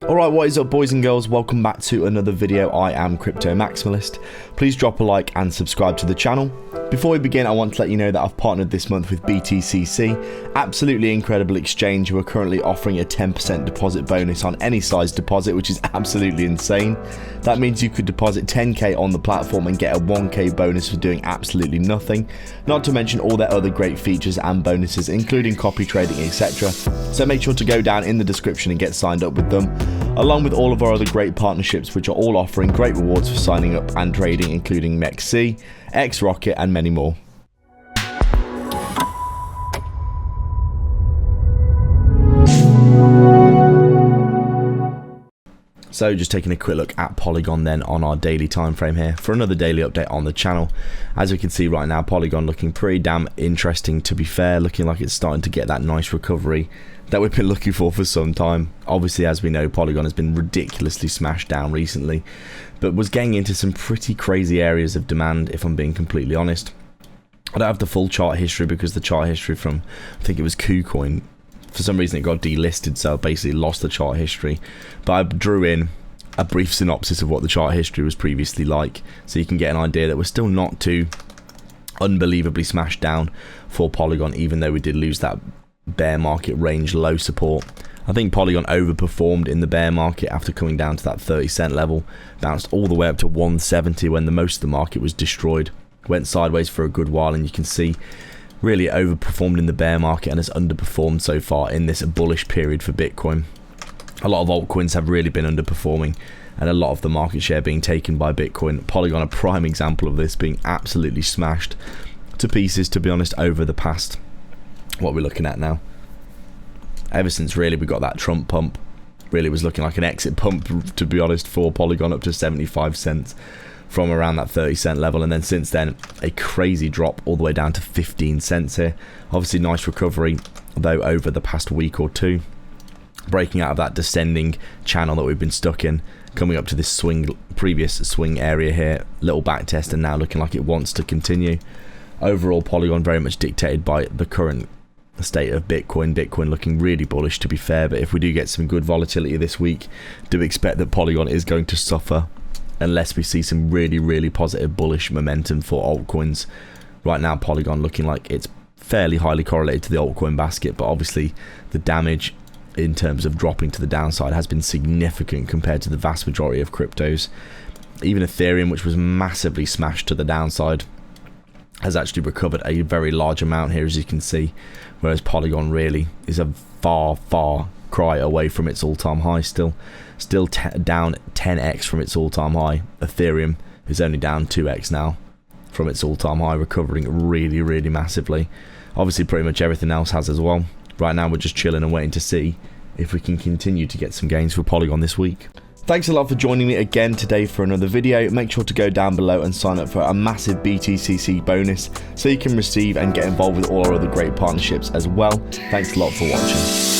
Alright, what is up boys and girls, welcome back to another video. I am Crypto Maximalist. Please drop a like and subscribe to the channel. Before we begin, I want to let you know that I've partnered this month with BTCC, absolutely incredible exchange who are currently offering a 10% deposit bonus on any size deposit, which is absolutely insane. That means you could deposit 10k on the platform and get a 1k bonus for doing absolutely nothing, not to mention all their other great features and bonuses including copy trading, etc. So make sure to go down in the description and get signed up with them, along with all of our other great partnerships which are all offering great rewards for signing up and trading, including MEXC, XRocket and many more. So just taking a quick look at Polygon then on our daily time frame here for another daily update on the channel. As we can see right now, Polygon looking pretty damn interesting, to be fair, looking like it's starting to get that nice recovery that we've been looking for some time. Obviously, as we know, Polygon has been ridiculously smashed down recently, but was getting into some pretty crazy areas of demand, if I'm being completely honest. I don't have the full chart history because the chart history from, I think it was KuCoin, for some reason it got delisted, so I basically lost the chart history. But I drew in a brief synopsis of what the chart history was previously like, so you can get an idea that we're still not too unbelievably smashed down for Polygon, even though we did lose that bear market range low support. I think Polygon overperformed in the bear market after coming down to that 30 cent level, bounced all the way up to 170 when the most of the market was destroyed, went sideways for a good while, and you can see really overperformed in the bear market and has underperformed so far in this bullish period for Bitcoin. A lot of altcoins have really been underperforming and a lot of the market share being taken by Bitcoin. Polygon a prime example of this, being absolutely smashed to pieces, to be honest, over the past, what we're looking at now, ever since really we got that Trump pump. Really was looking like an exit pump, to be honest, for Polygon, up to 75 cents from around that 30 cent level, and then since then a crazy drop all the way down to 15 cents here. Obviously nice recovery though over the past week or two, breaking out of that descending channel that we've been stuck in, coming up to this previous swing area here, little back test, and now looking like it wants to continue. Overall, Polygon very much dictated by the current state of Bitcoin. Bitcoin looking really bullish, to be fair, but if we do get some good volatility this week, do expect that Polygon is going to suffer unless we see some really positive bullish momentum for altcoins. Right now Polygon looking like it's fairly highly correlated to the altcoin basket, but obviously the damage in terms of dropping to the downside has been significant compared to the vast majority of cryptos. Even Ethereum, which was massively smashed to the downside, has actually recovered a very large amount here, as you can see, whereas Polygon really is a far cry away from its all-time high. Still down 10x from its all-time high. Ethereum is only down 2x now from its all-time high, recovering really massively. Obviously pretty much everything else has as well. Right now we're just chilling and waiting to see if we can continue to get some gains for Polygon this week. Thanks a lot for joining me again today for another video. Make sure to go down below and sign up for a massive BTCC bonus so you can receive and get involved with all our other great partnerships as well. Thanks a lot for watching.